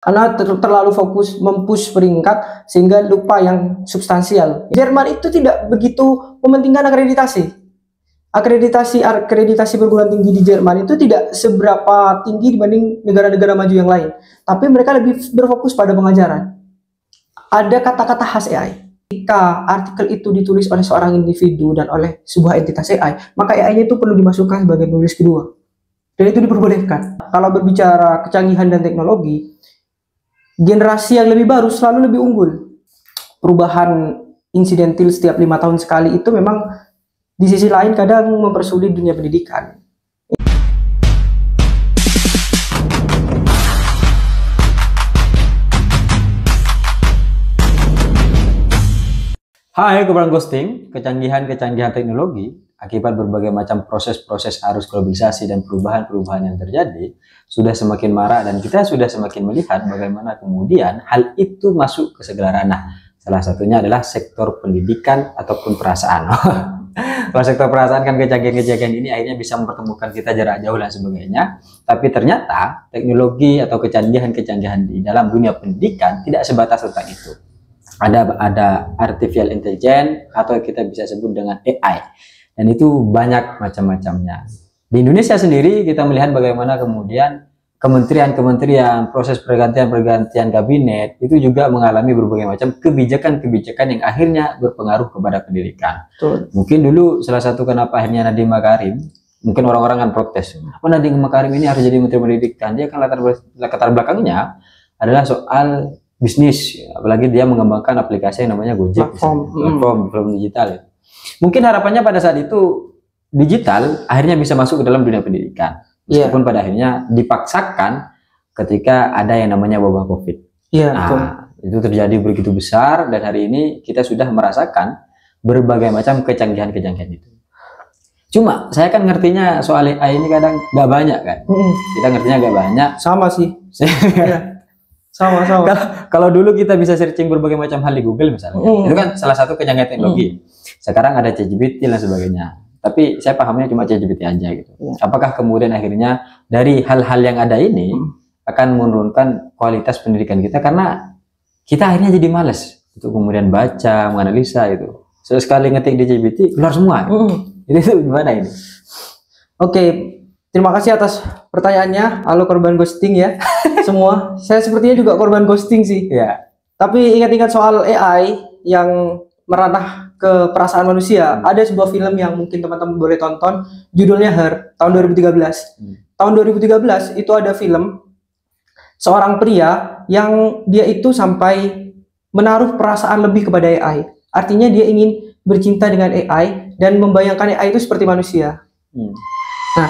karena terlalu fokus mempush peringkat sehingga lupa yang substansial. Jerman itu tidak begitu mementingkan akreditasi perguruan tinggi di Jerman itu tidak seberapa tinggi dibanding negara-negara maju yang lain, tapi mereka lebih berfokus pada pengajaran. Ada kata-kata khas AI. Jika artikel itu ditulis oleh seorang individu dan oleh sebuah entitas AI, maka AI-nya itu perlu dimasukkan sebagai penulis kedua, dan itu diperbolehkan. Kalau berbicara kecanggihan dan teknologi, generasi yang lebih baru selalu lebih unggul. Perubahan insidentil setiap 5 tahun sekali itu memang di sisi lain kadang mempersulit dunia pendidikan. Hai Korban Ghosting, kecanggihan-kecanggihan teknologi akibat berbagai macam proses-proses arus globalisasi dan perubahan-perubahan yang terjadi sudah semakin marak, dan kita sudah semakin melihat bagaimana kemudian hal itu masuk ke segala ranah. Salah satunya adalah sektor pendidikan ataupun perasaan. Kalau sektor perasaan kan kecanggihan-kecanggihan ini akhirnya bisa mempertemukan kita jarak jauh dan sebagainya. Tapi ternyata teknologi atau kecanggihan-kecanggihan di dalam dunia pendidikan tidak sebatas tentang itu. Ada artificial intelligence atau kita bisa sebut dengan AI. Dan itu banyak macam-macamnya. Di Indonesia sendiri kita melihat bagaimana kemudian kementerian-kementerian, proses pergantian kabinet itu juga mengalami berbagai macam kebijakan-kebijakan yang akhirnya berpengaruh kepada pendidikan. Betul. Mungkin dulu salah satu kenapa akhirnya Nadiem Makarim, mungkin orang-orang kan protes, apa Nadiem Makarim ini harus jadi menteri pendidikan? Dia kan latar belakangnya adalah soal bisnis, apalagi dia mengembangkan aplikasi yang namanya Gojek, platform digital ya. Mungkin harapannya pada saat itu digital akhirnya bisa masuk ke dalam dunia pendidikan, meskipun pada akhirnya dipaksakan ketika ada yang namanya wabah COVID. Itu terjadi begitu besar, dan hari ini kita sudah merasakan berbagai macam kecanggihan-kecanggihan itu. Cuma saya kan ngertinya soal AI ini kadang nggak banyak kan. Kita ngertinya nggak banyak. Sama sih. Sama. Kalau dulu kita bisa searching berbagai macam hal di Google misalnya, itu kan salah satu kecanggihan teknologi. Sekarang ada ChatGPT dan sebagainya. Tapi saya pahamnya cuma ChatGPT aja gitu. Apakah kemudian akhirnya dari hal-hal yang ada ini akan menurunkan kualitas pendidikan kita, karena kita akhirnya jadi malas untuk kemudian baca, menganalisa itu. Sekali ngetik di ChatGPT keluar semua. Itu gimana ini? Oke, terima kasih atas pertanyaannya. Halo korban ghosting ya. Semua, saya sepertinya juga korban ghosting sih. Ya. Tapi ingat-ingat soal AI yang meranah ke perasaan manusia. Ada sebuah film yang mungkin teman-teman boleh tonton, judulnya Her, tahun 2013. Tahun 2013 itu ada film seorang pria yang dia itu sampai menaruh perasaan lebih kepada AI. Artinya dia ingin bercinta dengan AI dan membayangkan AI itu seperti manusia. Nah,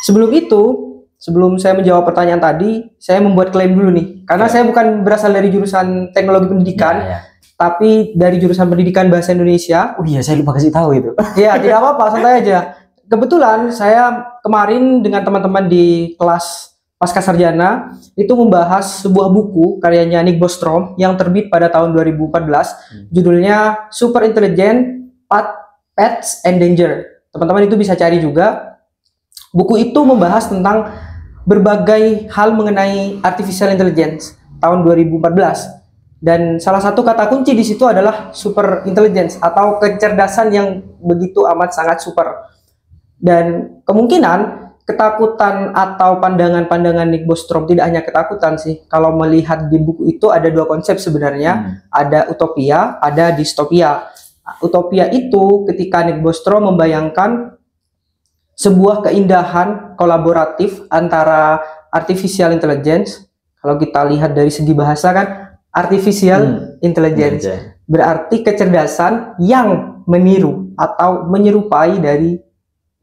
sebelum saya menjawab pertanyaan tadi, saya membuat klaim dulu nih. Karena saya bukan berasal dari jurusan teknologi pendidikan, tapi dari jurusan pendidikan bahasa Indonesia. Oh iya, saya lupa kasih tahu itu. Ya, tidak apa-apa, santai aja. Kebetulan saya kemarin dengan teman-teman di kelas Pasca Sarjana itu membahas sebuah buku karyanya Nick Bostrom yang terbit pada tahun 2014. Judulnya Super Intelligent, Pets and Danger. Teman-teman itu bisa cari juga. Buku itu membahas tentang berbagai hal mengenai artificial intelligence tahun 2014, dan salah satu kata kunci di situ adalah super intelligence atau kecerdasan yang begitu amat sangat super. Dan kemungkinan ketakutan atau pandangan-pandangan Nick Bostrom tidak hanya ketakutan sih. Kalau melihat di buku itu ada dua konsep sebenarnya, ada utopia, ada distopia. Utopia itu ketika Nick Bostrom membayangkan sebuah keindahan kolaboratif antara artificial intelligence. Kalau kita lihat dari segi bahasa kan artificial intelligence berarti kecerdasan yang meniru atau menyerupai dari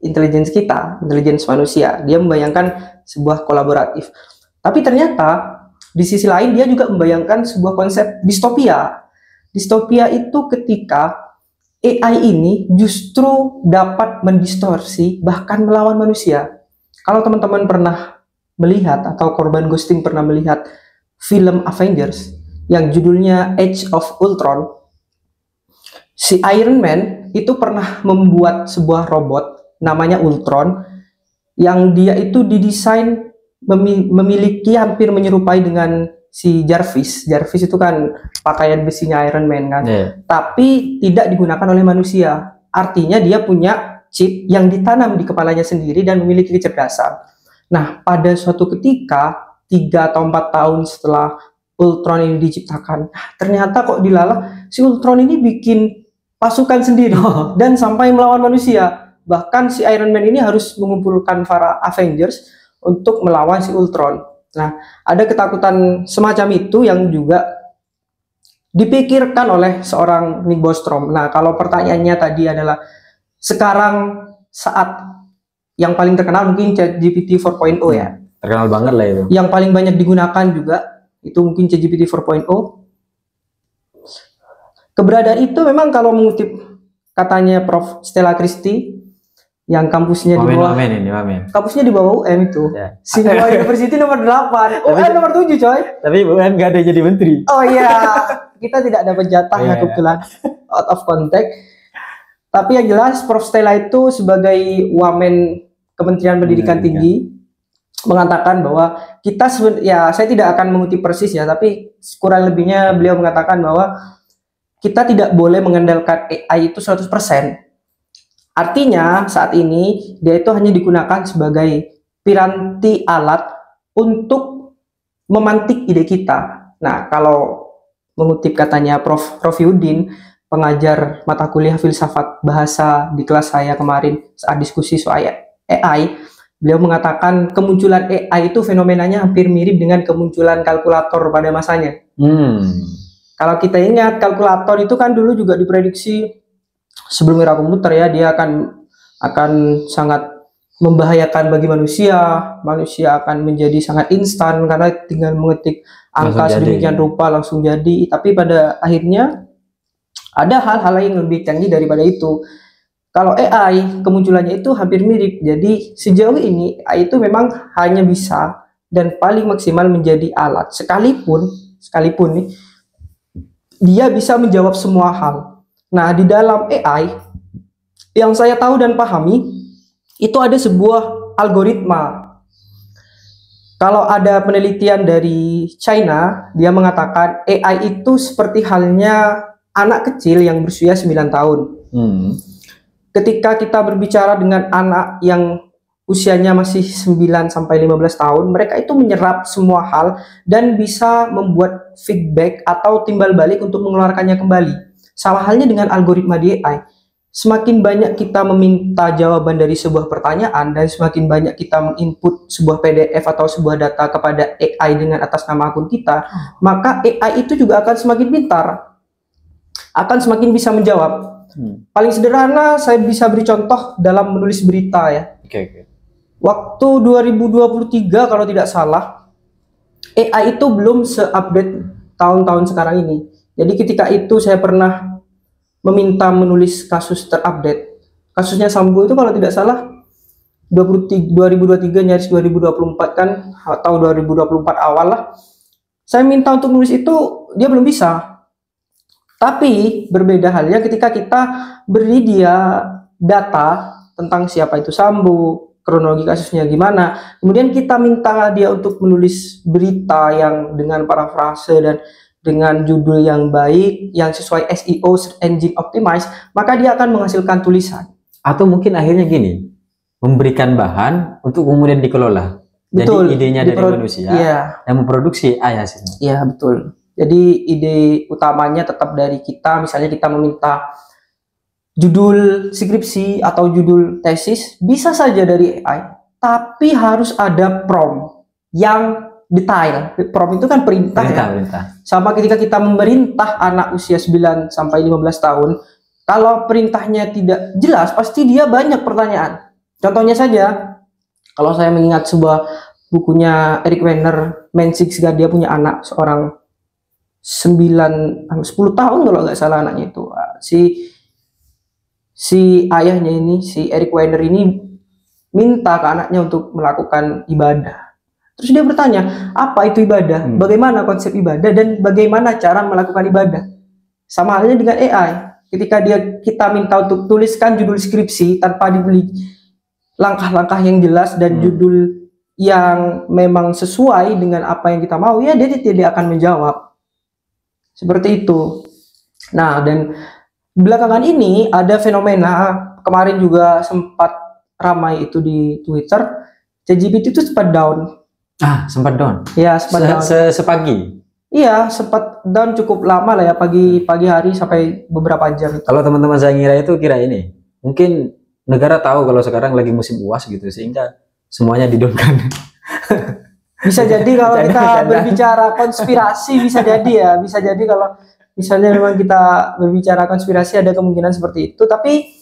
intelligence kita, intelligence manusia. Dia membayangkan sebuah kolaboratif. Tapi ternyata di sisi lain dia juga membayangkan sebuah konsep distopia. Distopia itu ketika AI ini justru dapat mendistorsi bahkan melawan manusia. Kalau teman-teman pernah melihat atau korban ghosting pernah melihat film Avengers yang judulnya Age of Ultron, si Iron Man itu pernah membuat sebuah robot namanya Ultron yang dia itu didesain memiliki hampir menyerupai dengan si Jarvis. Jarvis itu kan pakaian besinya Iron Man kan. Iya. Tapi tidak digunakan oleh manusia. Artinya dia punya chip yang ditanam di kepalanya sendiri dan memiliki kecerdasan. Nah, pada suatu ketika 3 atau 4 tahun setelah Ultron ini diciptakan, ternyata kok dilalah si Ultron ini bikin pasukan sendiri dan sampai melawan manusia. Bahkan si Iron Man ini harus mengumpulkan para Avengers untuk melawan si Ultron. Nah, ada ketakutan semacam itu yang juga dipikirkan oleh seorang Nick Bostrom. Nah, kalau pertanyaannya tadi adalah sekarang saat yang paling terkenal mungkin ChatGPT 4.0 ya. Terkenal banget lah itu. Yang paling banyak digunakan juga itu mungkin ChatGPT 4.0. Keberadaan itu memang kalau mengutip katanya Prof. Stella Christie yang kampusnya di bawah kampusnya di bawah UM itu. Ya. Singapura University nomor 8. UM nomor 7, coy. Tapi UM gak ada jadi menteri. Oh iya, kita tidak dapat jatah ya kebetulan. Out of context. Tapi yang jelas Prof. Stella itu sebagai Wamen Kementerian Pendidikan Tinggi mengatakan bahwa kita ya saya tidak akan mengutip persis ya, tapi kurang lebihnya beliau mengatakan bahwa kita tidak boleh mengandalkan AI itu 100%. Artinya saat ini dia itu hanya digunakan sebagai piranti alat untuk memantik ide kita. Nah, kalau mengutip katanya Prof. Rofiuddin, pengajar mata kuliah filsafat bahasa di kelas saya kemarin saat diskusi soal AI, beliau mengatakan kemunculan AI itu fenomenanya hampir mirip dengan kemunculan kalkulator pada masanya. Kalau kita ingat, kalkulator itu kan dulu juga diprediksi sebelum era komputer ya, dia akan sangat membahayakan bagi manusia. Manusia akan menjadi sangat instan karena tinggal mengetik angka sedemikian rupa langsung jadi. Tapi pada akhirnya ada hal-hal yang lebih canggih daripada itu. Kalau AI kemunculannya itu hampir mirip. Jadi sejauh ini AI itu memang hanya bisa dan paling maksimal menjadi alat. Sekalipun nih dia bisa menjawab semua hal. Nah, di dalam AI yang saya tahu dan pahami itu ada sebuah algoritma. Kalau ada penelitian dari China, dia mengatakan AI itu seperti halnya anak kecil yang berusia 9 tahun. Ketika kita berbicara dengan anak yang usianya masih 9 sampai 15 tahun, mereka itu menyerap semua hal dan bisa membuat feedback atau timbal balik untuk mengeluarkannya kembali. Sama halnya dengan algoritma di AI. Semakin banyak kita meminta jawaban dari sebuah pertanyaan dan semakin banyak kita menginput sebuah PDF atau sebuah data kepada AI dengan atas nama akun kita, maka AI itu juga akan semakin pintar, akan semakin bisa menjawab. Paling sederhana saya bisa beri contoh dalam menulis berita ya. Waktu 2023 kalau tidak salah, AI itu belum se-update tahun-tahun sekarang ini. Jadi ketika itu saya pernah meminta menulis kasus terupdate. Kasusnya Sambo itu kalau tidak salah 2023 nyaris 2024 kan, atau 2024 awal lah. Saya minta untuk menulis itu, dia belum bisa. Tapi berbeda halnya ketika kita beri dia data tentang siapa itu Sambo, kronologi kasusnya gimana, kemudian kita minta dia untuk menulis berita yang dengan parafrase dan dengan judul yang baik, yang sesuai SEO, Search Engine Optimize, maka dia akan menghasilkan tulisan. Atau mungkin akhirnya gini, memberikan bahan untuk kemudian dikelola. Betul. Jadi idenya dari manusia yang memproduksi AI hasilnya. Iya, betul. Jadi ide utamanya tetap dari kita. Misalnya kita meminta judul skripsi atau judul tesis, bisa saja dari AI, tapi harus ada prompt yang detail. Prompt itu kan perintah ya. Sama ketika kita memerintah anak usia 9 sampai 15 tahun, kalau perintahnya tidak jelas, pasti dia banyak pertanyaan. Contohnya saja, kalau saya mengingat sebuah bukunya Eric Weiner, Man Six God, dia punya anak seorang 10 tahun kalau nggak salah anaknya itu. Si ayahnya ini, si Eric Weiner ini minta ke anaknya untuk melakukan ibadah. Terus dia bertanya, apa itu ibadah? Bagaimana konsep ibadah dan bagaimana cara melakukan ibadah? Sama halnya dengan AI. Ketika kita minta untuk tuliskan judul skripsi tanpa dibeli langkah-langkah yang jelas dan judul yang memang sesuai dengan apa yang kita mau, ya dia tidak akan menjawab. Seperti itu. Nah, dan belakangan ini ada fenomena, kemarin juga sempat ramai itu di Twitter, ChatGPT itu sempat down. Sempat down. Ya, sempat down. Sepagi. Iya, sempat down cukup lama lah ya, pagi hari sampai beberapa jam. Kalau teman-teman saya ngira itu kira ini, mungkin negara tahu kalau sekarang lagi musim UAS gitu, sehingga semuanya didownkan. Bisa jadi kalau kita berbicara konspirasi, bisa jadi ya, bisa jadi kalau misalnya memang kita berbicara konspirasi ada kemungkinan seperti itu. Tapi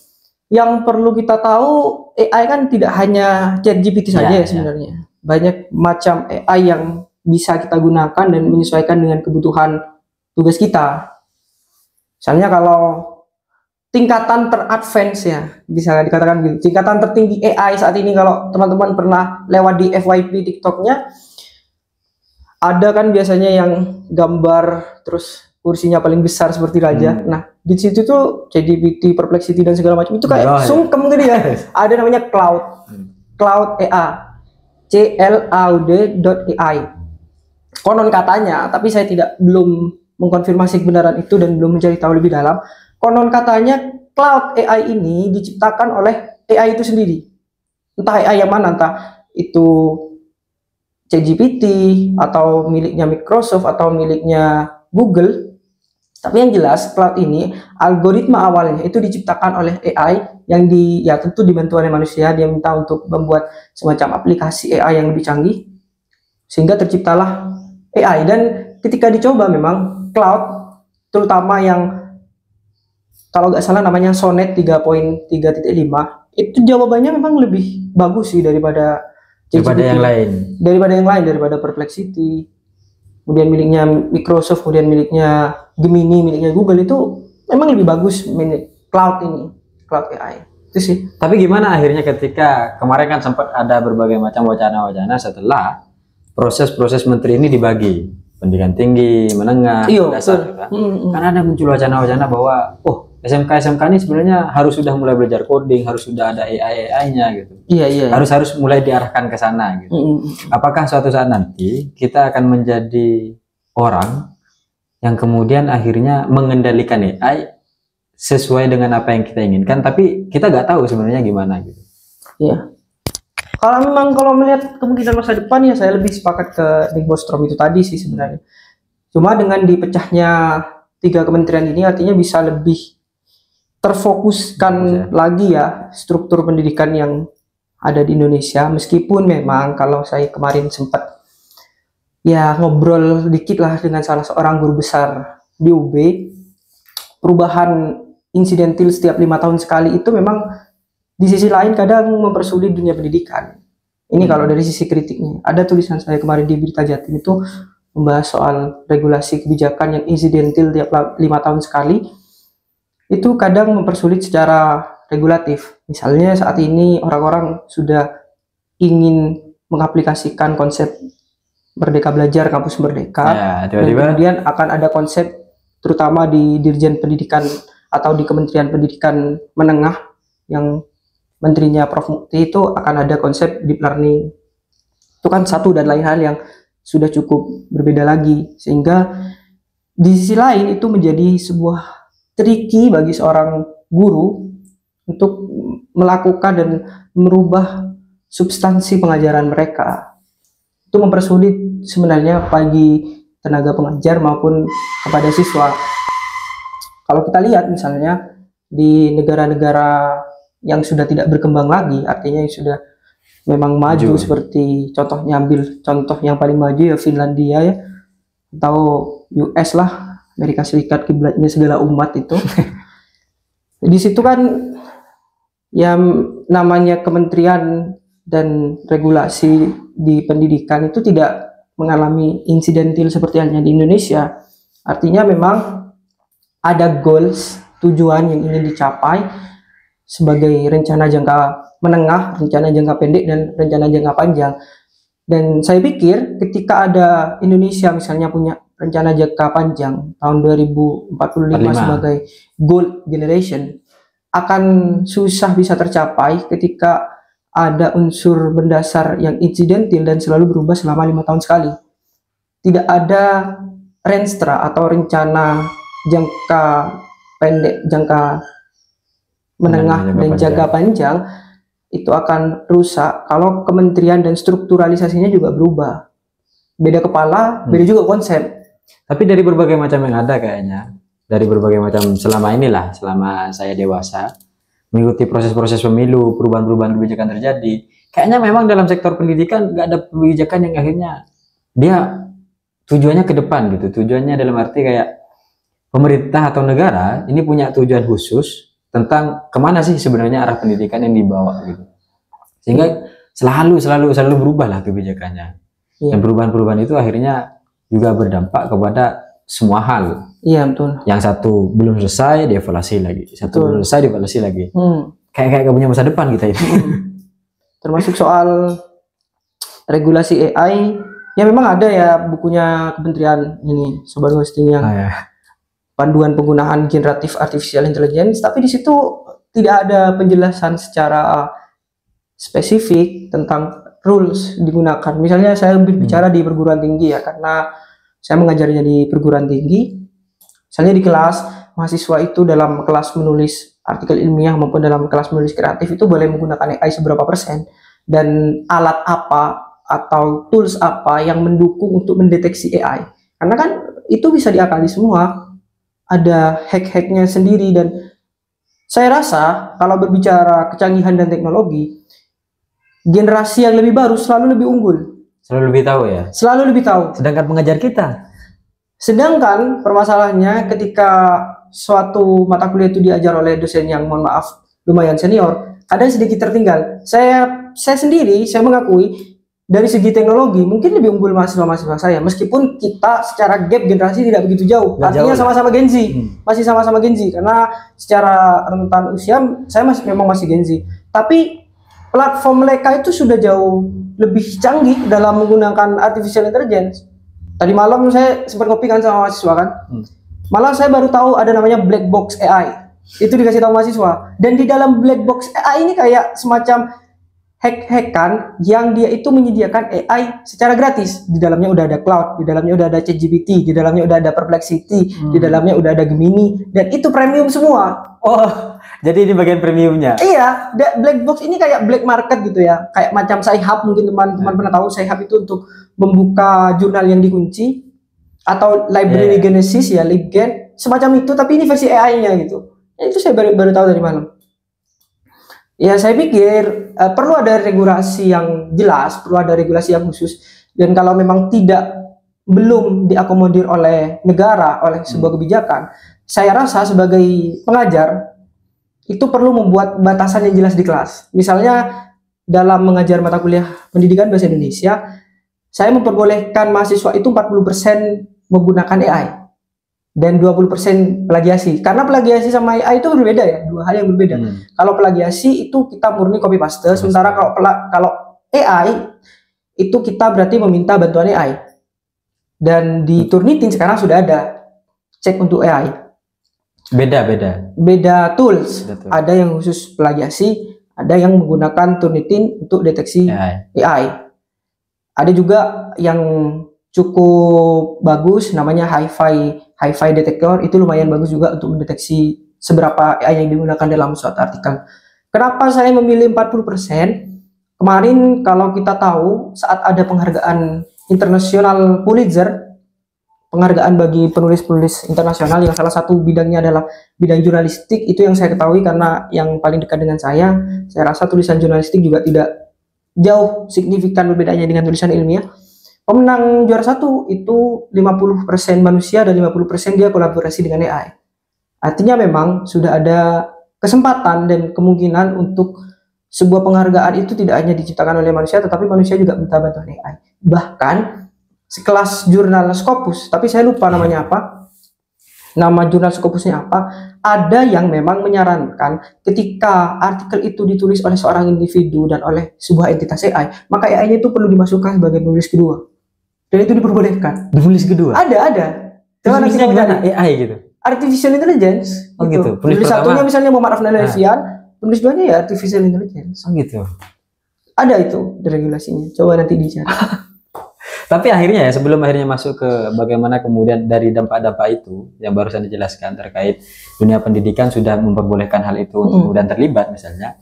yang perlu kita tahu, AI kan tidak hanya ChatGPT saja ya sebenarnya. Banyak macam AI yang bisa kita gunakan dan menyesuaikan dengan kebutuhan tugas kita. Misalnya kalau tingkatan teradvance ya, bisa dikatakan gitu. Tingkatan tertinggi AI saat ini, kalau teman-teman pernah lewat di FYP TikToknya, ada kan biasanya yang gambar terus kursinya paling besar seperti raja. Nah, di situ tuh ChatGPT, Perplexity dan segala macam itu kayak sungkem gitu ya. Ada namanya Cloud AI, CLAUD.ai. Konon katanya, tapi saya belum mengkonfirmasi kebenaran itu dan belum mencari tahu lebih dalam. Konon katanya Cloud AI ini diciptakan oleh AI itu sendiri. Entah AI yang mana, entah itu ChatGPT atau miliknya Microsoft atau miliknya Google. Tapi yang jelas Cloud ini algoritma awalnya itu diciptakan oleh AI yang tentu dibantu oleh manusia. Dia minta untuk membuat semacam aplikasi AI yang lebih canggih sehingga terciptalah AI. Dan ketika dicoba memang Cloud, terutama yang kalau nggak salah namanya Sonnet 3.3.5, itu jawabannya memang lebih bagus sih daripada yang lain, daripada Perplexity, kemudian miliknya Microsoft, kemudian miliknya Gemini, miliknya Google, itu memang lebih bagus Cloud AI itu sih. Tapi gimana akhirnya ketika kemarin kan sempat ada berbagai macam wacana-wacana setelah proses menteri ini dibagi pendidikan tinggi, menengah, dasar, kan ada muncul wacana-wacana bahwa SMK ini sebenarnya harus sudah mulai belajar coding, harus sudah ada AI-nya gitu. Iya. Harus mulai diarahkan ke sana gitu. Apakah suatu saat nanti kita akan menjadi orang yang kemudian akhirnya mengendalikan AI sesuai dengan apa yang kita inginkan, tapi kita nggak tahu sebenarnya gimana gitu. Iya. Kalau melihat kemungkinan masa depan, ya saya lebih sepakat ke Nick Bostrom itu tadi sih sebenarnya. Cuma dengan dipecahnya 3 kementerian ini, artinya bisa lebih terfokuskan lagi ya struktur pendidikan yang ada di Indonesia. Meskipun memang kalau saya kemarin sempat ya ngobrol dikit lah dengan salah seorang guru besar di UB, perubahan insidentil setiap 5 tahun sekali itu memang di sisi lain kadang mempersulit dunia pendidikan. Ini kalau dari sisi kritiknya. Ada tulisan saya kemarin di Berita Jatim itu membahas soal regulasi kebijakan yang insidentil tiap 5 tahun sekali. Itu kadang mempersulit secara regulatif. Misalnya saat ini orang-orang sudah ingin mengaplikasikan konsep Merdeka Belajar, Kampus Merdeka, dan kemudian akan ada konsep terutama di Dirjen Pendidikan atau di Kementerian Pendidikan Menengah yang menterinya Prof. Mukti, itu akan ada konsep deep learning. Itu kan satu dan lain hal yang sudah cukup berbeda lagi, sehingga di sisi lain itu menjadi sebuah tricky bagi seorang guru untuk melakukan dan merubah substansi pengajaran mereka. Itu mempersulit sebenarnya bagi tenaga pengajar maupun kepada siswa. Kalau kita lihat misalnya di negara-negara yang sudah tidak berkembang lagi, artinya yang sudah memang maju seperti contohnya, ambil contoh yang paling maju ya Finlandia ya, atau US lah, Amerika Serikat, kiblatnya segala umat itu. Di situ kan yang namanya kementerian dan regulasi di pendidikan itu tidak mengalami insidentil seperti halnya di Indonesia. Artinya memang ada goals, tujuan yang ingin dicapai sebagai rencana jangka menengah, rencana jangka pendek, dan rencana jangka panjang. Dan saya pikir ketika ada Indonesia misalnya punya rencana jangka panjang tahun 2045 sebagai goal generation, akan susah bisa tercapai ketika ada unsur mendasar yang insidentil dan selalu berubah selama 5 tahun sekali. Tidak ada renstra atau rencana jangka pendek, jangka menengah, dan jangka panjang itu akan rusak kalau kementerian dan strukturalisasinya juga berubah. Beda kepala, beda juga konsep. Tapi dari berbagai macam yang ada kayaknya, dari berbagai macam selama inilah, selama saya dewasa, mengikuti proses-proses pemilu, perubahan-perubahan kebijakan terjadi, kayaknya memang dalam sektor pendidikan nggak ada kebijakan yang akhirnya dia tujuannya ke depan gitu. Tujuannya dalam arti kayak pemerintah atau negara ini punya tujuan khusus tentang kemana sih sebenarnya arah pendidikan yang dibawa gitu. Sehingga selalu berubah lah kebijakannya. Dan perubahan-perubahan itu akhirnya juga berdampak kepada semua hal. Iya, betul. Yang satu belum selesai dievaluasi lagi, satu belum selesai dievaluasi lagi. Kayak gak punya masa depan kita ini. Termasuk soal regulasi AI, ya memang ada ya bukunya kementerian ini, Sobat Hosting, yang panduan penggunaan generatif artificial intelligence, tapi di situ tidak ada penjelasan secara spesifik tentang rules digunakan. Misalnya saya berbicara di perguruan tinggi ya, karena saya mengajarnya di perguruan tinggi. Misalnya di kelas, mahasiswa itu dalam kelas menulis artikel ilmiah maupun dalam kelas menulis kreatif itu boleh menggunakan AI seberapa persen, dan alat apa atau tools apa yang mendukung untuk mendeteksi AI. Karena kan itu bisa diakali semua, ada hack-hacknya sendiri. Dan saya rasa kalau berbicara kecanggihan dan teknologi, generasi yang lebih baru selalu lebih unggul, selalu lebih tahu ya, selalu lebih tahu. Sedangkan pengajar kita, sedangkan permasalahannya ketika suatu mata kuliah itu diajar oleh dosen yang mohon maaf lumayan senior, kadang sedikit tertinggal. Saya sendiri, saya mengakui dari segi teknologi mungkin lebih unggul mahasiswa-mahasiswa saya, meskipun kita secara gap generasi tidak begitu jauh. Artinya sama-sama Gen Z, masih sama-sama Gen Z, karena secara rentan usia saya memang masih Gen Z. Tapi platform mereka itu sudah jauh lebih canggih dalam menggunakan artificial intelligence. Tadi malam saya sempat ngopi kan sama mahasiswa kan. Malah saya baru tahu ada namanya black box AI. Itu dikasih tahu mahasiswa. Dan di dalam black box AI ini kayak semacam hack-hackan yang dia itu menyediakan AI secara gratis. Di dalamnya udah ada cloud, di dalamnya udah ada ChatGPT, di dalamnya udah ada Perplexity, di dalamnya udah ada Gemini, dan itu premium semua. Oh, jadi ini bagian premiumnya. Iya, black box ini kayak black market gitu ya. Kayak macam Sci-Hub, mungkin teman-teman pernah tahu Sci-Hub itu untuk membuka jurnal yang dikunci, atau Library Genesis ya, LibGen, semacam itu, tapi ini versi AI-nya gitu. Ya, itu saya baru tahu dari malam. Ya, saya pikir perlu ada regulasi yang jelas, perlu ada regulasi yang khusus. Dan kalau memang belum diakomodir oleh negara, oleh sebuah kebijakan, saya rasa sebagai pengajar itu perlu membuat batasan yang jelas di kelas. Misalnya dalam mengajar mata kuliah pendidikan bahasa Indonesia, saya memperbolehkan mahasiswa itu 40% menggunakan AI dan 20% plagiasi. Karena plagiasi sama AI itu berbeda ya, dua hal yang berbeda. Kalau plagiasi itu kita murni copy paste, sementara kalau AI itu kita berarti meminta bantuan AI. Dan di Turnitin sekarang sudah ada cek untuk AI. Beda tools. Ada yang khusus plagiasi, ada yang menggunakan Turnitin untuk deteksi AI. Ada juga yang cukup bagus namanya Hi-Fi Detector, itu lumayan bagus juga untuk mendeteksi seberapa AI yang digunakan dalam suatu artikel. Kenapa saya memilih 40%? Kemarin kalau kita tahu saat ada penghargaan internasional Pulitzer, penghargaan bagi penulis-penulis internasional yang salah satu bidangnya adalah bidang jurnalistik, itu yang saya ketahui karena yang paling dekat dengan saya rasa tulisan jurnalistik juga tidak jauh signifikan berbedanya dengan tulisan ilmiah. Pemenang juara satu itu 50% manusia dan 50% dia kolaborasi dengan AI. Artinya memang sudah ada kesempatan dan kemungkinan untuk sebuah penghargaan itu tidak hanya diciptakan oleh manusia, tetapi manusia juga minta bantuan AI. Bahkan sekelas jurnal Scopus, tapi saya lupa namanya apa, nama jurnal Scopusnya apa, ada yang memang menyarankan ketika artikel itu ditulis oleh seorang individu dan oleh sebuah entitas AI, maka AI-nya itu perlu dimasukkan sebagai penulis kedua. Dan itu diperbolehkan. Penulis kedua? Ada. Penulisnya gimana? AI gitu? Artificial intelligence. Oh gitu. Penulis satunya misalnya Muhammad Afnan Alfian, penulis duanya ya artificial intelligence. Oh gitu. Ada itu regulasinya. Coba nanti dicari. Tapi akhirnya ya, sebelum akhirnya masuk ke bagaimana kemudian dari dampak-dampak itu yang barusan dijelaskan terkait dunia pendidikan sudah memperbolehkan hal itu untuk kemudian terlibat misalnya.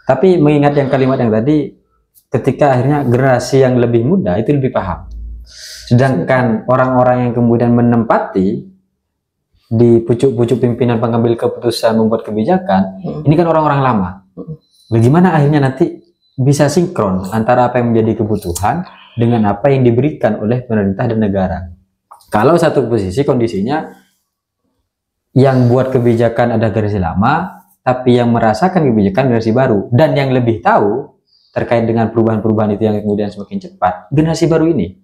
Tapi mengingat yang kalimat yang tadi, ketika akhirnya generasi yang lebih muda itu lebih paham. Sedangkan orang-orang yang kemudian menempati di pucuk-pucuk pimpinan pengambil keputusan membuat kebijakan, ini kan orang-orang lama. Bagaimana akhirnya nanti bisa sinkron antara apa yang menjadi kebutuhan dengan apa yang diberikan oleh pemerintah dan negara. Kalau satu posisi kondisinya yang buat kebijakan ada generasi lama, tapi yang merasakan kebijakan generasi baru, dan yang lebih tahu terkait dengan perubahan-perubahan itu yang kemudian semakin cepat, generasi baru ini.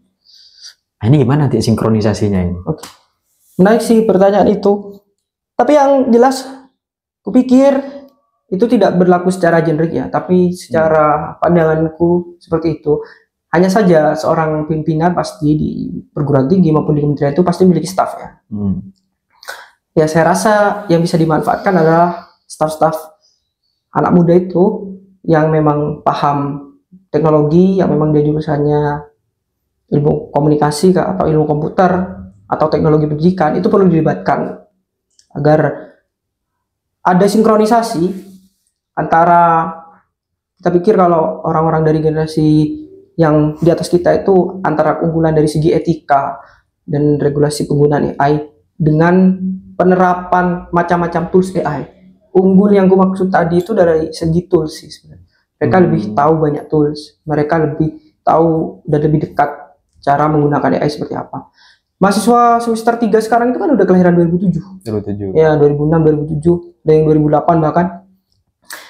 Nah, ini gimana nanti sinkronisasinya ini? Oke. Menarik sih pertanyaan itu. Tapi yang jelas, kupikir itu tidak berlaku secara generik ya, tapi secara pandanganku seperti itu. Hanya saja seorang pimpinan pasti di perguruan tinggi maupun di kementerian itu pasti memiliki staff ya. Ya saya rasa yang bisa dimanfaatkan adalah staff-staff anak muda itu yang memang paham teknologi, yang memang dia jurusannya ilmu komunikasi atau ilmu komputer atau teknologi pendidikan, itu perlu dilibatkan agar ada sinkronisasi antara, kita pikir kalau orang-orang dari generasi yang di atas kita itu antara keunggulan dari segi etika dan regulasi penggunaan AI dengan penerapan macam-macam tools AI. Unggul yang gue maksud tadi itu dari segi tools sih sebenarnya. Mereka lebih tahu banyak tools, mereka lebih tahu dan lebih dekat cara menggunakan AI seperti apa. Mahasiswa semester 3 sekarang itu kan udah kelahiran 2007. Ya, 2006, 2007, dan yang 2008 bahkan.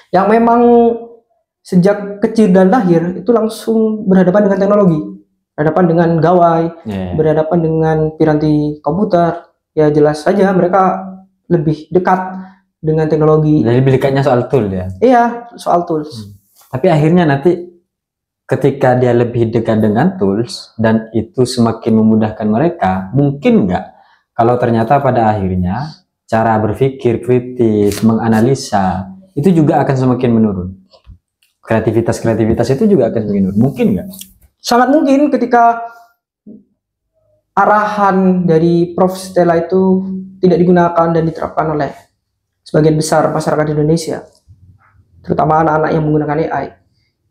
Yang memang sejak kecil dan lahir itu langsung berhadapan dengan teknologi, berhadapan dengan gawai, berhadapan dengan piranti komputer. Ya jelas saja mereka lebih dekat dengan teknologi. Jadi lebih dekatnya soal tool ya? Iya, soal tools. Tapi akhirnya nanti ketika dia lebih dekat dengan tools dan itu semakin memudahkan mereka, mungkin nggak kalau ternyata pada akhirnya cara berpikir kritis, menganalisa itu juga akan semakin menurun? Kreativitas itu juga akan semakin menurun. Mungkin nggak? Sangat mungkin ketika arahan dari Prof. Stella itu tidak digunakan dan diterapkan oleh sebagian besar masyarakat Indonesia, terutama anak-anak yang menggunakan AI.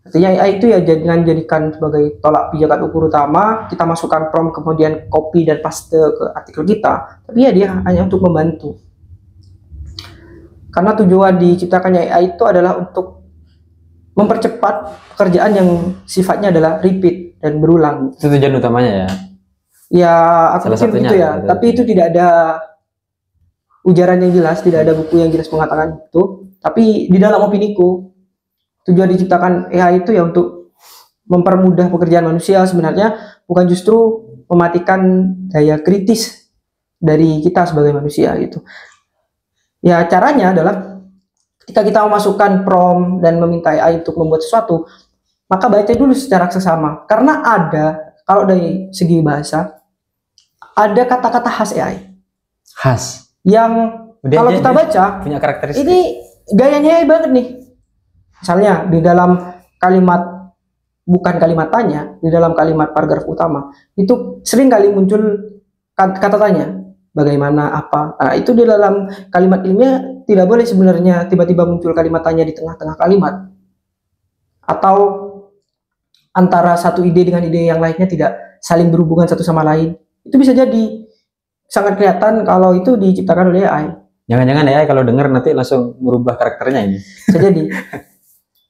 Artinya AI itu ya jangan jadikan sebagai tolak pijakan ukur utama, kita masukkan prompt kemudian copy dan paste ke artikel kita, tapi ya dia hanya untuk membantu. Karena tujuan diciptakannya AI itu adalah untuk mempercepat pekerjaan yang sifatnya adalah repeat dan berulang. Itu tujuan utamanya ya? Ya, aku pikir begitu ya. Tapi itu tidak ada ujaran yang jelas, tidak ada buku yang jelas mengatakan itu. Tapi di dalam opiniku, tujuan diciptakan AI itu ya untuk mempermudah pekerjaan manusia sebenarnya, bukan justru mematikan daya kritis dari kita sebagai manusia gitu. Ya, caranya adalah ketika kita memasukkan prompt dan meminta AI untuk membuat sesuatu, maka baca dulu secara seksama. Karena ada, kalau dari segi bahasa, ada kata-kata khas AI. Khas? Yang kalau kita baca, punya karakteristik. ini gayanya AI banget nih. Misalnya di dalam kalimat, bukan kalimat tanya, di dalam kalimat paragraf utama, itu sering kali muncul kata tanya. Bagaimana, apa. Nah, itu di dalam kalimat ilmiah tidak boleh sebenarnya tiba-tiba muncul kalimat tanya di tengah-tengah kalimat. Atau antara satu ide dengan ide yang lainnya tidak saling berhubungan satu sama lain. Itu bisa jadi sangat kelihatan kalau itu diciptakan oleh AI. Jangan-jangan AI kalau dengar nanti langsung merubah karakternya ini. Bisa jadi.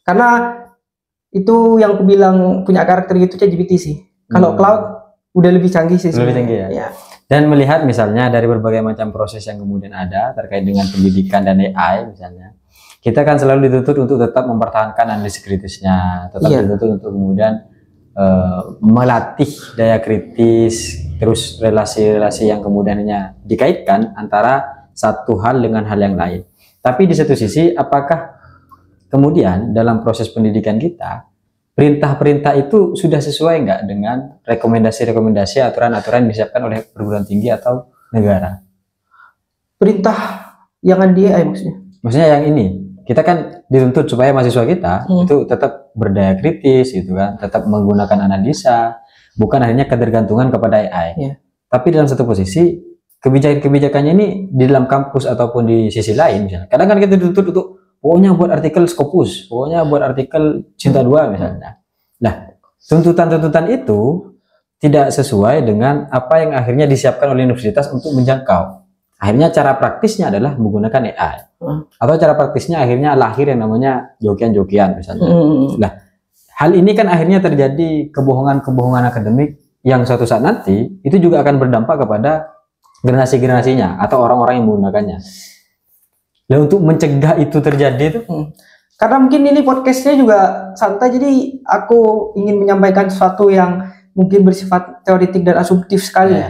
Karena itu yang aku bilang punya karakter gitu ChatGPT sih. Kalau cloud udah lebih canggih sih. Lebih canggih ya? Ya. Dan melihat misalnya dari berbagai macam proses yang kemudian ada terkait dengan pendidikan dan AI misalnya, kita kan selalu dituntut untuk tetap mempertahankan analisis kritisnya, tetap dituntut untuk kemudian melatih daya kritis, terus relasi-relasi yang kemudiannya dikaitkan antara satu hal dengan hal yang lain. Tapi di satu sisi, apakah kemudian dalam proses pendidikan kita, perintah-perintah itu sudah sesuai nggak dengan rekomendasi-rekomendasi, aturan-aturan yang disiapkan oleh perguruan tinggi atau negara? Perintah yang di AI maksudnya? Maksudnya yang ini, kita kan dituntut supaya mahasiswa kita itu tetap berdaya kritis gitu kan, tetap menggunakan analisa, bukan hanya ketergantungan kepada AI. Tapi dalam satu posisi kebijakan-kebijakannya ini di dalam kampus ataupun di sisi lain, misalnya kadang kan kita dituntut untuk pokoknya buat artikel Scopus, pokoknya buat artikel Cinta 2 misalnya. Nah, tuntutan-tuntutan itu tidak sesuai dengan apa yang akhirnya disiapkan oleh universitas untuk menjangkau. Akhirnya cara praktisnya adalah menggunakan AI. Atau cara praktisnya akhirnya lahir yang namanya jokian-jokian misalnya. Nah, hal ini kan akhirnya terjadi kebohongan-kebohongan akademik yang suatu saat nanti itu juga akan berdampak kepada generasi-generasinya atau orang-orang yang menggunakannya. Dan untuk mencegah itu terjadi itu, karena mungkin ini podcastnya juga santai, jadi aku ingin menyampaikan sesuatu yang mungkin bersifat teoritik dan asumtif sekali.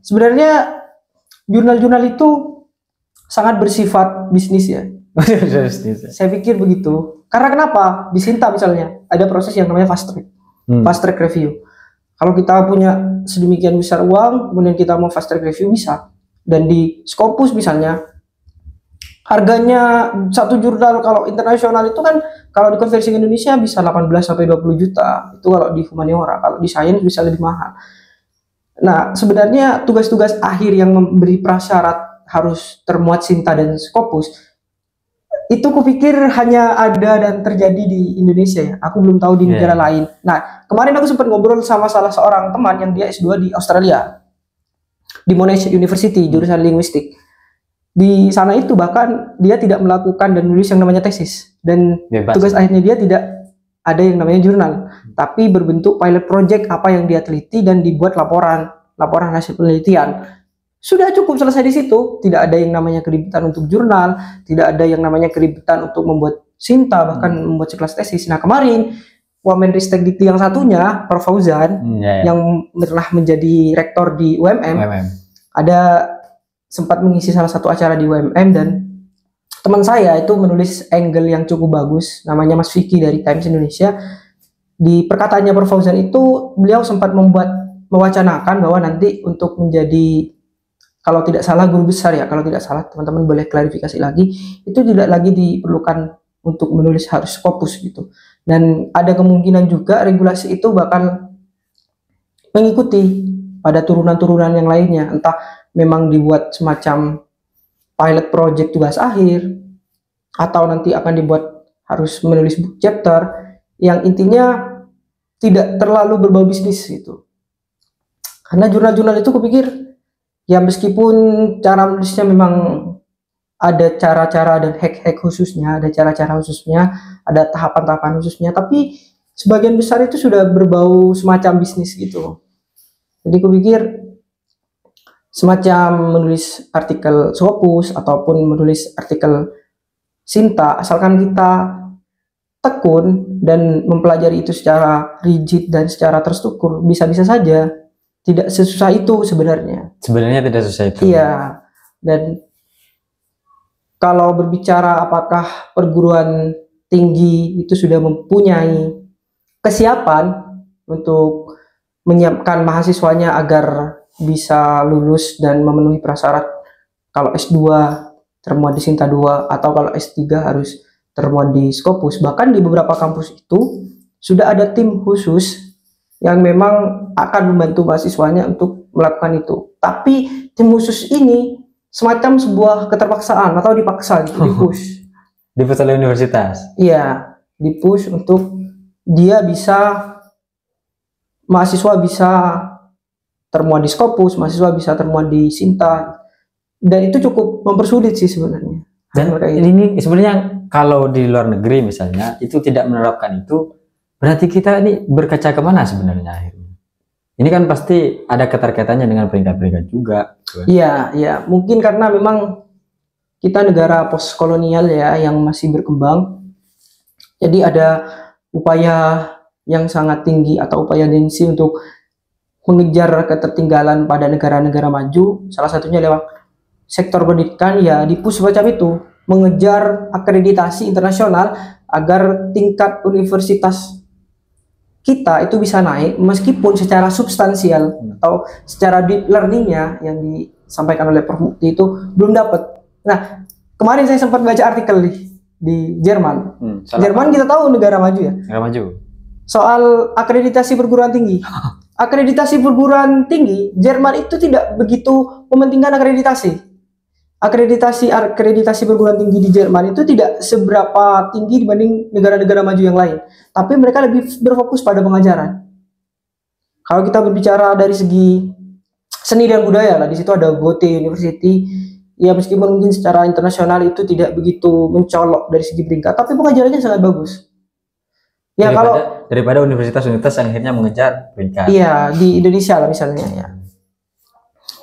Sebenarnya jurnal-jurnal itu sangat bersifat bisnis ya. Saya pikir begitu. Karena kenapa? Di Sinta misalnya ada proses yang namanya fast track review. Kalau kita punya sedemikian besar uang, kemudian kita mau fast track review bisa. Dan di Scopus misalnya, harganya satu jurnal kalau internasional itu kan kalau dikonversi ke Indonesia bisa 18 sampai 20 juta. Itu kalau di humaniora, kalau di sains bisa lebih mahal. Nah, sebenarnya tugas-tugas akhir yang memberi prasyarat harus termuat Sinta dan Scopus itu kupikir hanya ada dan terjadi di Indonesia ya. Aku belum tahu di negara lain. Nah, kemarin aku sempat ngobrol sama salah seorang teman yang dia S2 di Australia, di Monash University, jurusan linguistik. Di sana itu bahkan dia tidak melakukan dan menulis yang namanya tesis, dan tugas akhirnya dia tidak ada yang namanya jurnal, tapi berbentuk pilot project apa yang dia teliti dan dibuat laporan hasil penelitian. Sudah cukup selesai di situ. Tidak ada yang namanya keributan untuk jurnal, tidak ada yang namanya keributan untuk membuat Sinta, bahkan membuat sekelas tesis. Nah, kemarin Wamenristek Dikti yang satunya, Prof. Fauzan, yang telah menjadi rektor di UMM, ada sempat mengisi salah satu acara di UMM, dan teman saya itu menulis angle yang cukup bagus, namanya Mas Vicky dari Times Indonesia. Di perkataannya Prof. Fauzan itu, beliau sempat mewacanakan bahwa nanti untuk menjadi, kalau tidak salah guru besar ya, kalau tidak salah teman-teman boleh klarifikasi lagi, itu tidak lagi diperlukan untuk menulis harus Scopus gitu. Dan ada kemungkinan juga regulasi itu bakal mengikuti pada turunan-turunan yang lainnya, entah memang dibuat semacam pilot project tugas akhir, atau nanti akan dibuat harus menulis book chapter yang intinya tidak terlalu berbau bisnis gitu. Karena jurnal-jurnal itu kupikir ya, meskipun cara menulisnya memang ada cara-cara dan hack-hack khususnya, ada cara-cara khususnya, ada tahapan-tahapan khususnya, tapi sebagian besar itu sudah berbau semacam bisnis gitu. Jadi kupikir semacam menulis artikel Scopus ataupun menulis artikel Sinta, asalkan kita tekun dan mempelajari itu secara rigid dan secara terstruktur, bisa-bisa saja. Tidak sesusah itu sebenarnya. Sebenarnya tidak sesusah itu. Iya. Dan kalau berbicara apakah perguruan tinggi itu sudah mempunyai kesiapan untuk menyiapkan mahasiswanya agar bisa lulus dan memenuhi prasyarat, kalau S2 termuat di Sinta 2 atau kalau S3 harus termuat di Scopus. Bahkan di beberapa kampus itu sudah ada tim khusus yang memang akan membantu mahasiswanya untuk melakukan itu. Tapi tim khusus ini semacam sebuah keterpaksaan atau dipaksa gitu, dipush. Dipush oleh universitas? Iya, dipush untuk dia bisa, mahasiswa bisa termuat di Scopus, mahasiswa bisa termuat di Sinta, dan itu cukup mempersulit sih sebenarnya. Dan ini sebenarnya kalau di luar negeri misalnya itu tidak menerapkan itu, berarti kita ini berkaca kemana sebenarnya akhirnya? Ini kan pasti ada keterkaitannya dengan peringkat-peringkat juga. Iya, iya. Mungkin karena memang kita negara postkolonial ya, yang masih berkembang. Jadi ada upaya yang sangat tinggi atau upaya gengsi untuk mengejar ketertinggalan pada negara-negara maju. Salah satunya lewat sektor pendidikan ya, dipush semacam itu, mengejar akreditasi internasional agar tingkat universitas kita itu bisa naik, meskipun secara substansial atau secara deep learningnya yang disampaikan oleh Prof. Mukti itu belum dapat. Nah, kemarin saya sempat baca artikel nih di Jerman. Salah Jerman apa? kita tahu negara maju ya. Negara maju. Soal akreditasi perguruan tinggi. Akreditasi perguruan tinggi, Jerman itu tidak begitu mementingkan akreditasi. Akreditasi perguruan tinggi di Jerman itu tidak seberapa tinggi dibanding negara-negara maju yang lain. Tapi mereka lebih berfokus pada pengajaran. Kalau kita berbicara dari segi seni dan budaya lah, di situ ada Goethe University. Ya meskipun mungkin secara internasional itu tidak begitu mencolok dari segi peringkat, tapi pengajarannya sangat bagus. Ya daripada universitas-universitas yang akhirnya mengejar peringkat. Iya, di Indonesia lah misalnya ya.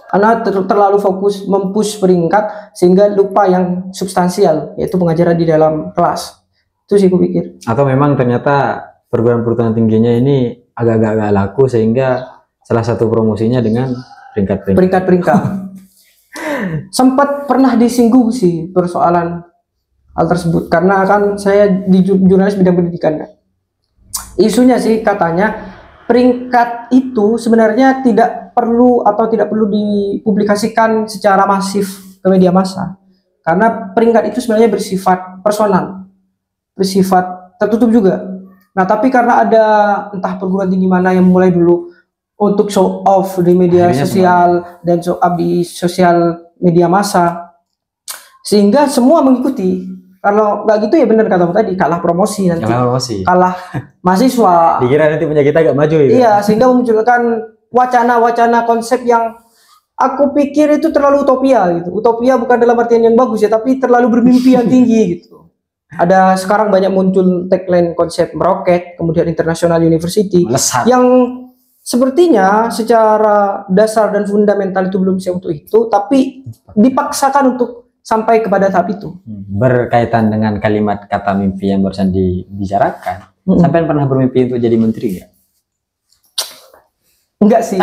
Karena terlalu fokus mempush peringkat sehingga lupa yang substansial, yaitu pengajaran di dalam kelas. Itu sih aku pikir. Atau memang ternyata perguruan tingginya ini agak-agak laku sehingga salah satu promosinya dengan peringkat. Sempat pernah disinggung sih persoalan hal tersebut karena kan saya di jurnalis bidang pendidikan kan. Isunya sih katanya peringkat itu sebenarnya tidak perlu dipublikasikan secara masif ke media massa. Karena peringkat itu sebenarnya bersifat personal, bersifat tertutup juga. Nah, tapi karena ada entah perguruan tinggi mana yang mulai dulu untuk show off di media sosial dan show up di sosial media massa, sehingga semua mengikuti. Kalau nggak gitu ya benar katamu tadi, kalah promosi nanti. Kalah mahasiswa. Dikira nanti punya kita agak maju ya. Iya, sehingga memunculkan wacana-wacana konsep yang aku pikir itu terlalu utopia gitu. Utopia bukan dalam artian yang bagus ya, tapi terlalu bermimpi yang tinggi gitu. Ada sekarang banyak muncul tagline konsep meroket, kemudian International University Melesat. Yang sepertinya secara dasar dan fundamental itu belum siap untuk itu, tapi dipaksakan untuk sampai kepada tahap itu. Berkaitan dengan kalimat kata mimpi yang barusan dibicarakan, sampai pernah bermimpi untuk jadi menteri nggak? Enggak sih,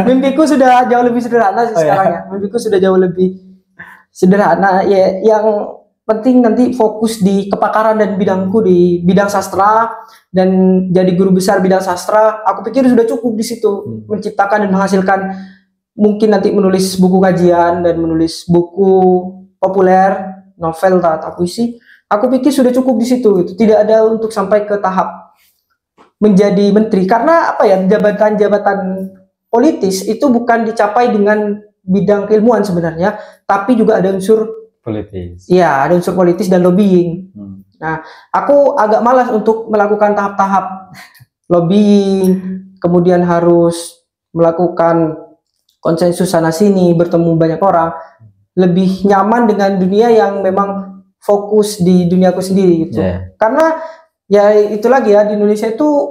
mimpiku sudah jauh lebih sederhana sih sekarang ya. Mimpiku sudah jauh lebih sederhana ya. Yang penting nanti fokus di kepakaran dan bidangku di bidang sastra dan jadi guru besar bidang sastra. Aku pikir sudah cukup di situ, menciptakan dan menghasilkan, mungkin nanti menulis buku kajian dan menulis buku populer, novel atau puisi. Aku pikir sudah cukup di situ. Itu tidak ada untuk sampai ke tahap menjadi menteri, karena apa ya, jabatan-jabatan politis itu bukan dicapai dengan bidang keilmuan sebenarnya, tapi juga ada unsur politis. Iya, ada unsur politis dan lobbying. Nah, aku agak malas untuk melakukan tahap-tahap lobbying, kemudian harus melakukan konsensus sana sini, bertemu banyak orang. Lebih nyaman dengan dunia yang memang fokus di duniaku sendiri gitu. Karena ya itu lagi ya, di Indonesia itu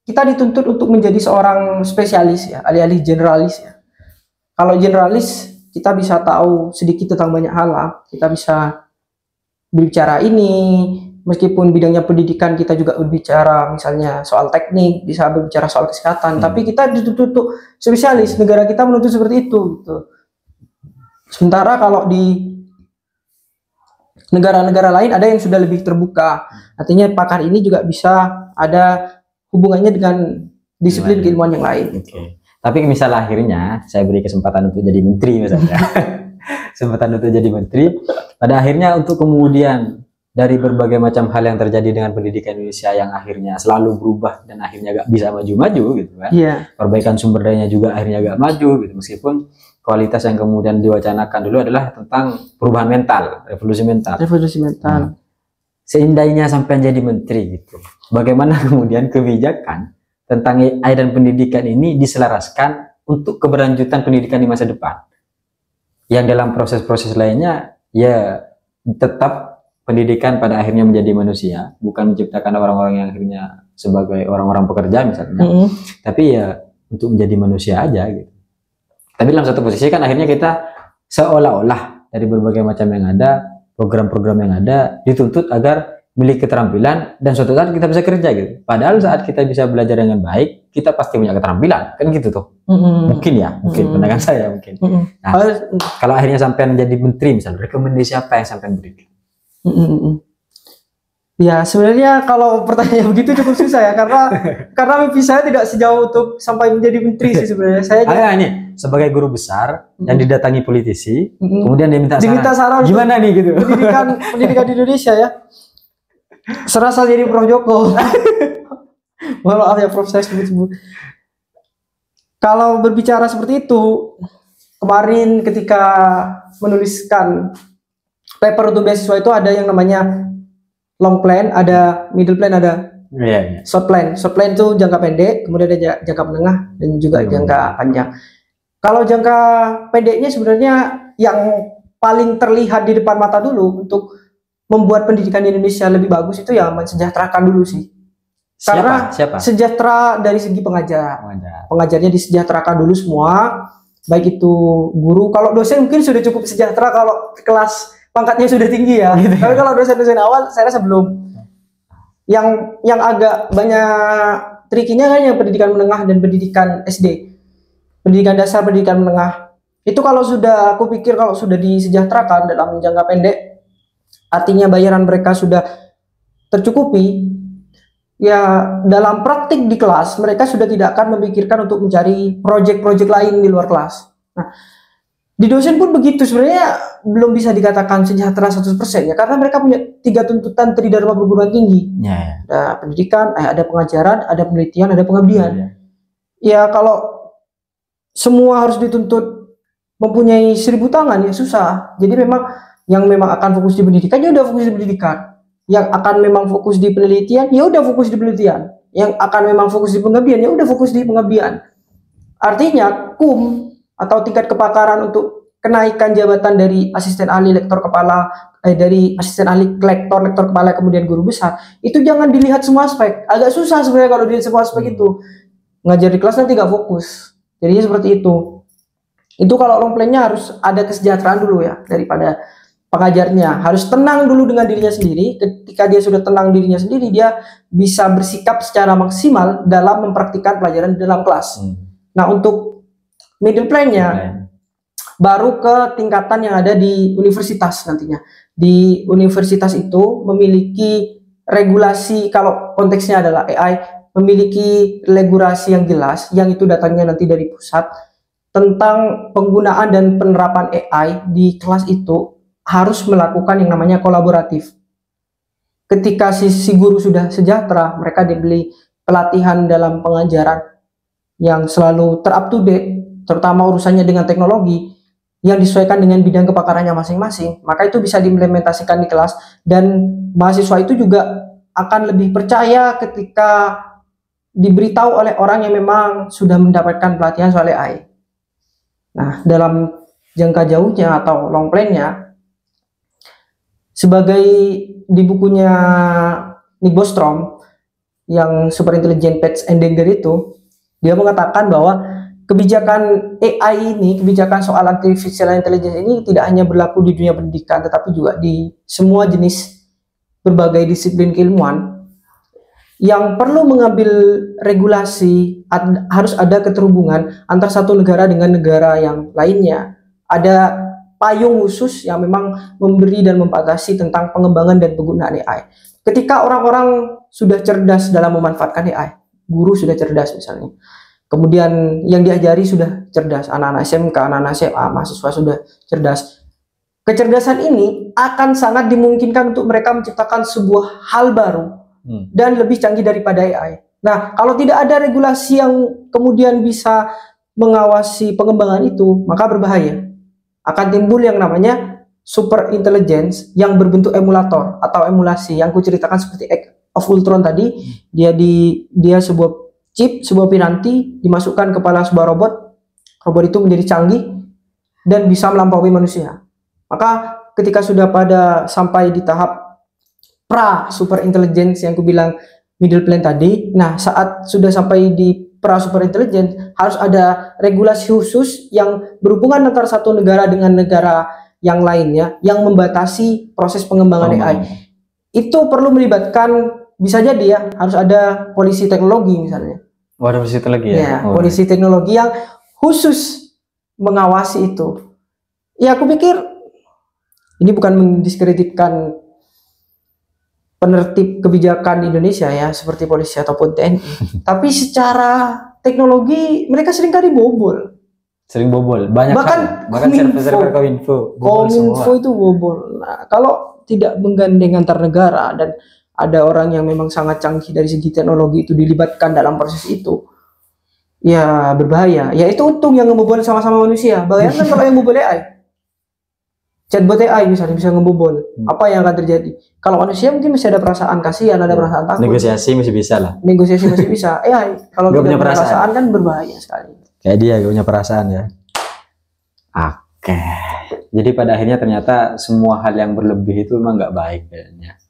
kita dituntut untuk menjadi seorang spesialis ya, alih-alih generalis ya. Kalau generalis kita bisa tahu sedikit tentang banyak hal lah. Kita bisa berbicara ini, meskipun bidangnya pendidikan kita juga berbicara misalnya soal teknik, bisa berbicara soal kesehatan, tapi kita dituntut untuk spesialis. Negara kita menuntut seperti itu gitu. Sementara kalau di negara-negara lain ada yang sudah lebih terbuka. Artinya pakar ini juga bisa ada hubungannya dengan disiplin keilmuan yang lain. Tapi misalnya akhirnya saya beri kesempatan untuk jadi menteri misalnya. Kesempatan untuk jadi menteri. Pada akhirnya untuk kemudian dari berbagai macam hal yang terjadi dengan pendidikan Indonesia yang akhirnya selalu berubah dan akhirnya gak bisa maju-maju gitu kan. Perbaikan sumber dayanya juga akhirnya gak maju gitu, meskipun kualitas yang kemudian diwacanakan dulu adalah tentang perubahan mental, revolusi mental. Seindahnya sampai jadi menteri gitu, bagaimana kemudian kebijakan tentang AI dan pendidikan ini diselaraskan untuk keberlanjutan pendidikan di masa depan, yang dalam proses-proses lainnya ya tetap pendidikan pada akhirnya menjadi manusia, bukan menciptakan orang-orang yang akhirnya sebagai orang-orang pekerja misalnya, tapi ya untuk menjadi manusia aja gitu. Tapi dalam satu posisi kan akhirnya kita seolah-olah dari berbagai macam yang ada, program-program yang ada, dituntut agar memiliki keterampilan dan suatu saat kita bisa kerja gitu. Padahal saat kita bisa belajar dengan baik, kita pasti punya keterampilan, kan gitu tuh. Mungkin ya, mungkin pandangan saya mungkin. Nah, kalau akhirnya sampai menjadi menteri misalnya, rekomendasi apa yang sampai berikan? Ya, sebenarnya kalau pertanyaan begitu cukup susah ya, karena mimpi saya tidak sejauh untuk sampai menjadi menteri sih sebenarnya. Saya Ini sebagai guru besar yang Mm-mm. didatangi politisi, Mm-mm. kemudian dia minta diminta saran untuk gimana nih gitu. pendidikan di Indonesia ya. Serasa jadi Prof Joko. Maaf ya Prof, saya sebut-sebut. Kalau berbicara seperti itu, kemarin ketika menuliskan paper untuk beasiswa itu ada yang namanya long plan, ada middle plan, ada Iya. short plan. Short plan itu jangka pendek, kemudian ada jangka menengah dan juga jangka panjang. Kalau jangka pendeknya sebenarnya yang paling terlihat di depan mata dulu untuk membuat pendidikan di Indonesia lebih bagus itu ya mensejahterakan dulu sih. Karena Siapa? sejahtera dari segi pengajar. Pengajarnya disejahterakan dulu semua, baik itu guru. Kalau dosen mungkin sudah cukup sejahtera kalau kelas pangkatnya sudah tinggi ya. Gitu. Tapi kalau dosen-dosen awal saya rasa belum. Yang agak banyak trikinya kan yang pendidikan menengah dan pendidikan SD. Pendidikan dasar, pendidikan menengah. Itu kalau sudah, aku pikir kalau sudah disejahterakan dalam jangka pendek, artinya bayaran mereka sudah tercukupi, ya dalam praktik di kelas mereka sudah tidak akan memikirkan untuk mencari proyek-proyek lain di luar kelas. Nah, di dosen pun begitu, sebenarnya belum bisa dikatakan sejahtera 100% ya, karena mereka punya 3 tuntutan Tridharma perguruan tinggi. Ada pendidikan, ada pengajaran, ada penelitian, ada pengabdian. Ya kalau semua harus dituntut mempunyai 1000 tangan ya susah. Jadi memang yang memang akan fokus di pendidikan ya udah fokus di pendidikan. Yang akan memang fokus di penelitian ya udah fokus di penelitian. Yang akan memang fokus di pengabdian ya udah fokus di pengabdian. Artinya atau tingkat kepakaran untuk kenaikan jabatan dari asisten ahli lektor kepala, dari asisten ahli lektor kepala kemudian guru besar, itu jangan dilihat semua aspek. Agak susah sebenarnya kalau dilihat semua aspek itu. Ngajar di kelas nanti gak fokus. Jadinya seperti itu. Itu kalau long plan-nya harus ada kesejahteraan dulu ya daripada pengajarnya. Harus tenang dulu dengan dirinya sendiri. Ketika dia sudah tenang dirinya sendiri, dia bisa bersikap secara maksimal dalam mempraktikkan pelajaran di dalam kelas. Nah, untuk middle plan-nya baru ke tingkatan yang ada di universitas nantinya. Di universitas itu memiliki regulasi, kalau konteksnya adalah AI, memiliki regulasi yang jelas, yang itu datangnya nanti dari pusat, tentang penggunaan dan penerapan AI di kelas itu harus melakukan yang namanya kolaboratif. Ketika si guru sudah sejahtera, mereka diberi pelatihan dalam pengajaran yang selalu ter-up to date, terutama urusannya dengan teknologi yang disesuaikan dengan bidang kepakarannya masing-masing, maka itu bisa diimplementasikan di kelas, dan mahasiswa itu juga akan lebih percaya ketika diberitahu oleh orang yang memang sudah mendapatkan pelatihan soal AI. Nah, dalam jangka jauhnya atau long plan-nya, sebagai di bukunya Nick Bostrom yang Super Intelligent Pets and Danger itu, dia mengatakan bahwa kebijakan AI ini, kebijakan soal artificial intelligence ini tidak hanya berlaku di dunia pendidikan, tetapi juga di semua jenis berbagai disiplin keilmuan. Yang perlu mengambil regulasi, harus ada keterhubungan antar satu negara dengan negara yang lainnya. Ada payung khusus yang memang memberi dan membatasi tentang pengembangan dan penggunaan AI. Ketika orang-orang sudah cerdas dalam memanfaatkan AI, guru sudah cerdas misalnya, kemudian yang diajari sudah cerdas, anak-anak SMK, anak-anak SMA, mahasiswa sudah cerdas. Kecerdasan ini akan sangat dimungkinkan untuk mereka menciptakan sebuah hal baru dan lebih canggih daripada AI. Nah, kalau tidak ada regulasi yang kemudian bisa mengawasi pengembangan itu, maka berbahaya. Akan timbul yang namanya super intelligence yang berbentuk emulator atau emulasi, yang kuceritakan seperti Age of Ultron tadi. Dia sebuah chip, sebuah piranti dimasukkan ke kepala sebuah robot. Robot itu menjadi canggih dan bisa melampaui manusia. Maka ketika sudah sampai di tahap pra super intelligence yang aku bilang middle plan tadi, nah saat sudah sampai di pra super intelligence, harus ada regulasi khusus yang berhubungan antara satu negara dengan negara yang lainnya yang membatasi proses pengembangan AI. Itu perlu melibatkan, bisa jadi ya, harus ada polisi teknologi misalnya. Ada polisi teknologi ya? Polisi teknologi yang khusus mengawasi itu. Ya, aku pikir ini bukan mendiskreditkan penertib kebijakan di Indonesia ya, seperti polisi ataupun TNI. Tapi secara teknologi mereka seringkali bobol. Sering bobol, banyak Bahkan bahkan server-server Kominfo bobol Kominfo semua. itu bobol. Nah, kalau tidak menggandeng antar negara dan ada orang yang memang sangat canggih dari segi teknologi itu dilibatkan dalam proses itu, ya berbahaya. Ya itu untung yang ngebobol sama-sama manusia. Bayangkan kalau yang bobol AI, chatbot AI misalnya bisa ngebobol, apa yang akan terjadi? Kalau manusia mungkin masih ada perasaan kasihan, ada perasaan takut. Negosiasi masih bisa lah. Negosiasi masih bisa. AI kalau Nggak tidak punya punya perasaan. perasaan kan berbahaya sekali. Kayak dia gak punya perasaan ya. Oke. Jadi pada akhirnya ternyata semua hal yang berlebih itu memang nggak baik kayaknya.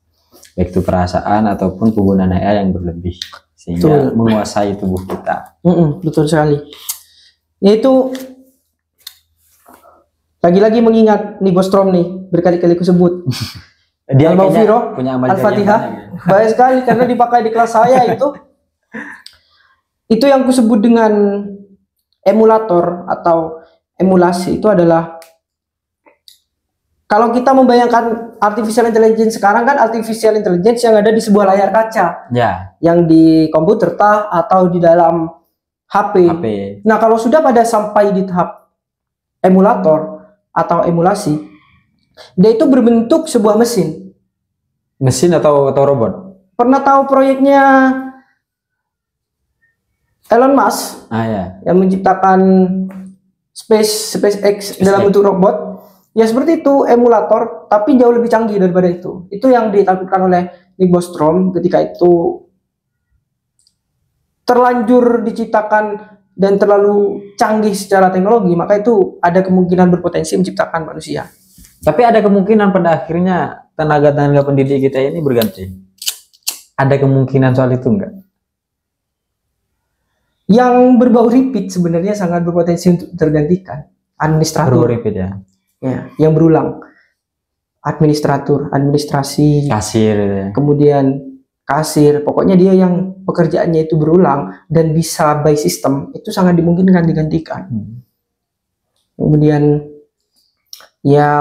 Baik itu perasaan ataupun penggunaan AI yang berlebih sehingga Betul. menguasai tubuh kita. Betul sekali. Yaitu lagi-lagi mengingat nih Bostrom nih berkali-kali kusebut. Dia Al-Mawfiroh, kayaknya punya amal jariah Al-Fatihah, banyak ya. banyak sekali karena dipakai di kelas saya itu. Itu yang kusebut dengan emulator atau emulasi itu adalah kalau kita membayangkan artificial intelligence sekarang kan artificial intelligence yang ada di sebuah layar kaca, Ya, yang di komputer atau di dalam HP. HP. Nah, kalau sudah pada sampai di tahap emulator atau emulasi, dia itu berbentuk sebuah mesin. Mesin atau robot? Pernah tahu proyeknya Elon Musk Ah ya. yang menciptakan SpaceX dalam bentuk robot? Ya seperti itu, emulator, tapi jauh lebih canggih daripada itu. Itu yang ditaklukkan oleh Nick Bostrom ketika itu terlanjur diciptakan dan terlalu canggih secara teknologi, maka itu ada kemungkinan berpotensi menciptakan manusia. Tapi ada kemungkinan pada akhirnya tenaga-tenaga pendidik kita ini berganti. Ada kemungkinan soal itu enggak? Yang berbau repeat sebenarnya sangat berpotensi untuk tergantikan. Administratur, Repeat ya. ya, yang berulang. Administratur, administrasi, Kasir gitu ya. kemudian kasir, pokoknya dia yang pekerjaannya itu berulang dan bisa by system, itu sangat dimungkinkan digantikan. Kemudian ya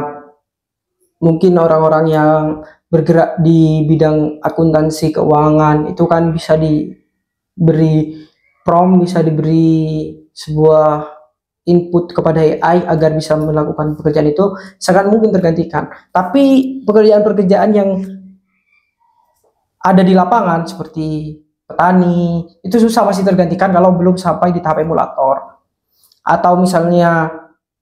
mungkin orang-orang yang bergerak di bidang akuntansi keuangan itu kan bisa diberi prompt, bisa diberi sebuah input kepada AI agar bisa melakukan pekerjaan itu, sangat mungkin tergantikan. Tapi pekerjaan-pekerjaan yang ada di lapangan seperti petani itu susah masih tergantikan kalau belum sampai di tahap emulator. Atau misalnya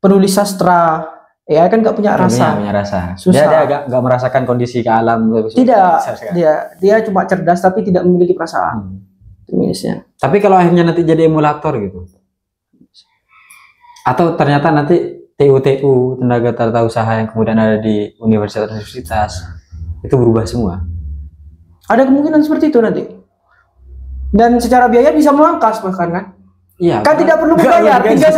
penulis sastra, AI kan nggak punya rasa. Punya rasa. Susah. Dia nggak merasakan kondisi ke alam. Tidak, dia cuma cerdas tapi tidak memiliki perasaan. Minusnya. Tapi kalau akhirnya nanti jadi emulator gitu, atau ternyata nanti TU tenaga tata usaha yang kemudian ada di universitas itu berubah semua. Ada kemungkinan seperti itu nanti. Dan secara biaya bisa memangkas bahkan kan? Iya. Kan tidak perlu membayar. Tinggal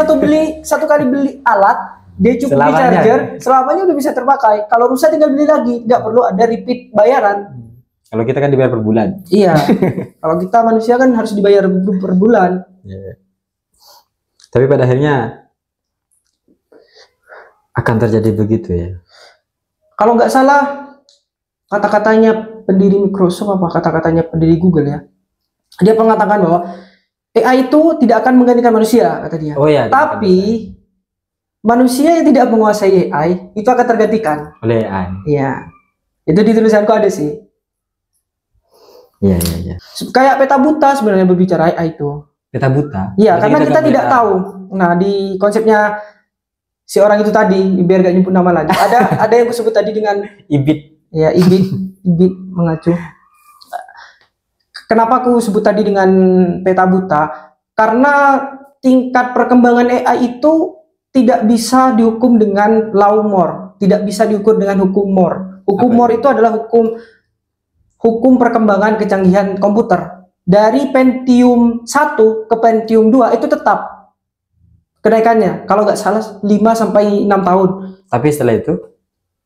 satu kali beli alat, dia cukup di charger, selamanya udah bisa terpakai. Kalau rusak tinggal beli lagi, nggak perlu ada repeat bayaran. Kalau kita kan dibayar per bulan. Iya. Kalau kita manusia kan harus dibayar per bulan. Yeah. Tapi pada akhirnya akan terjadi begitu ya. Kalau nggak salah, kata-katanya pendiri Microsoft apa kata-katanya pendiri Google ya, dia mengatakan bahwa AI itu tidak akan menggantikan manusia, kata dia. Oh ya. Tapi manusia yang tidak menguasai AI itu akan tergantikan oleh AI. Iya. Itu di tulisanku ada sih. Iya. Kayak peta buta sebenarnya berbicara AI itu. Peta buta. Iya, karena kita tidak tahu. Nah, di konsepnya si orang itu tadi, biar gak nyebut nama lagi. Ada yang kusebut tadi dengan ibit. Ya, ibit mengacu. Kenapa aku sebut tadi dengan peta buta? Karena tingkat perkembangan AI itu tidak bisa dihukum dengan law Moore, tidak bisa diukur dengan hukum Moore. Hukum Moore itu adalah hukum perkembangan kecanggihan komputer. Dari Pentium 1 ke Pentium 2 itu tetap kenaikannya. Kalau nggak salah 5 sampai 6 tahun. Tapi setelah itu?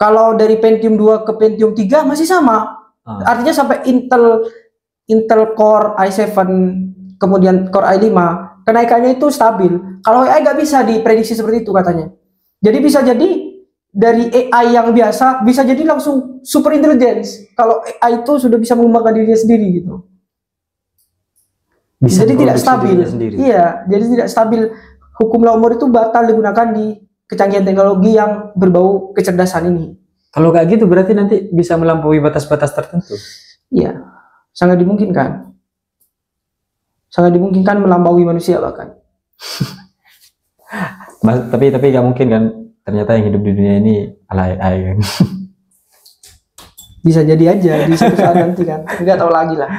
Kalau dari Pentium 2 ke Pentium 3 masih sama. Artinya sampai Intel Core i7 kemudian Core i5 kenaikannya itu stabil. Kalau AI nggak bisa diprediksi seperti itu katanya. Jadi bisa jadi dari AI yang biasa bisa jadi langsung super intelligence kalau AI itu sudah bisa mengembangkan dirinya sendiri gitu. Bisa Jadi tidak memproduksi stabil. dirinya sendiri. Iya, jadi tidak stabil. Hukum Laumur itu batal digunakan di kecanggihan teknologi yang berbau kecerdasan ini. Kalau kayak gitu berarti nanti bisa melampaui batas-batas tertentu. Iya, sangat dimungkinkan. Sangat dimungkinkan melampaui manusia bahkan. Tapi gak mungkin kan, ternyata yang hidup di dunia ini ala AI kan. Bisa jadi aja di suatu saat nanti kan, nggak tahu lagi lah.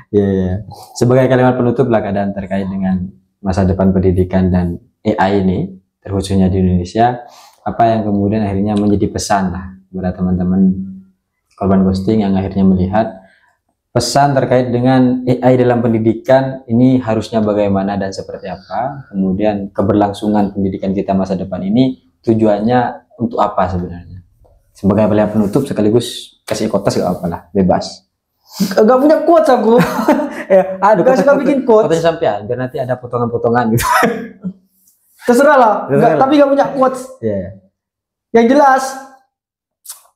Ya. Sebagai kalimat penutup lah keadaan terkait dengan masa depan pendidikan dan AI ini, terkhususnya di Indonesia, apa yang kemudian akhirnya menjadi pesan lah kepada teman-teman korban ghosting yang akhirnya melihat pesan terkait dengan AI dalam pendidikan ini harusnya bagaimana dan seperti apa, kemudian keberlangsungan pendidikan kita masa depan ini tujuannya untuk apa sebenarnya. Sebagai kalimat penutup sekaligus kasih kotas gak apalah, bebas. Gak punya quotes aku. Ya, aduh, Gak suka bikin quotes. Quotesnya sampean, biar nanti ada potongan-potongan gitu. Terserah lah, tapi gak punya quotes. Yeah. Yang jelas,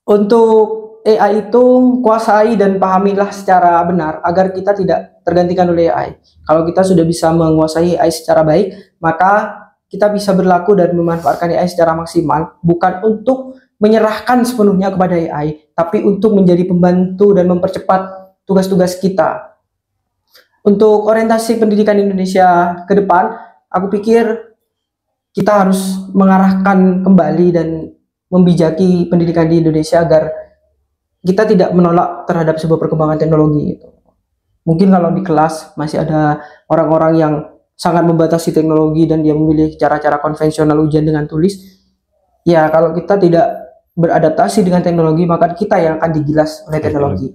untuk AI itu kuasai dan pahamilah secara benar agar kita tidak tergantikan oleh AI. Kalau kita sudah bisa menguasai AI secara baik, maka kita bisa berlaku dan memanfaatkan AI secara maksimal, bukan untuk menyerahkan sepenuhnya kepada AI, tapi untuk menjadi pembantu dan mempercepat tugas-tugas kita. Untuk orientasi pendidikan Indonesia ke depan, aku pikir kita harus mengarahkan kembali dan membijaki pendidikan di Indonesia agar kita tidak menolak terhadap sebuah perkembangan teknologi itu. Mungkin kalau di kelas masih ada orang-orang yang sangat membatasi teknologi dan dia memilih cara-cara konvensional ujian dengan tulis, ya kalau kita tidak beradaptasi dengan teknologi maka kita yang akan digilas oleh teknologi.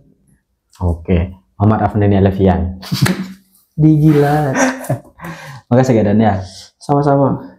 Oke, Muhammad Afnani Alefian. Digilas. Makasih Kak Daniel. Sama-sama.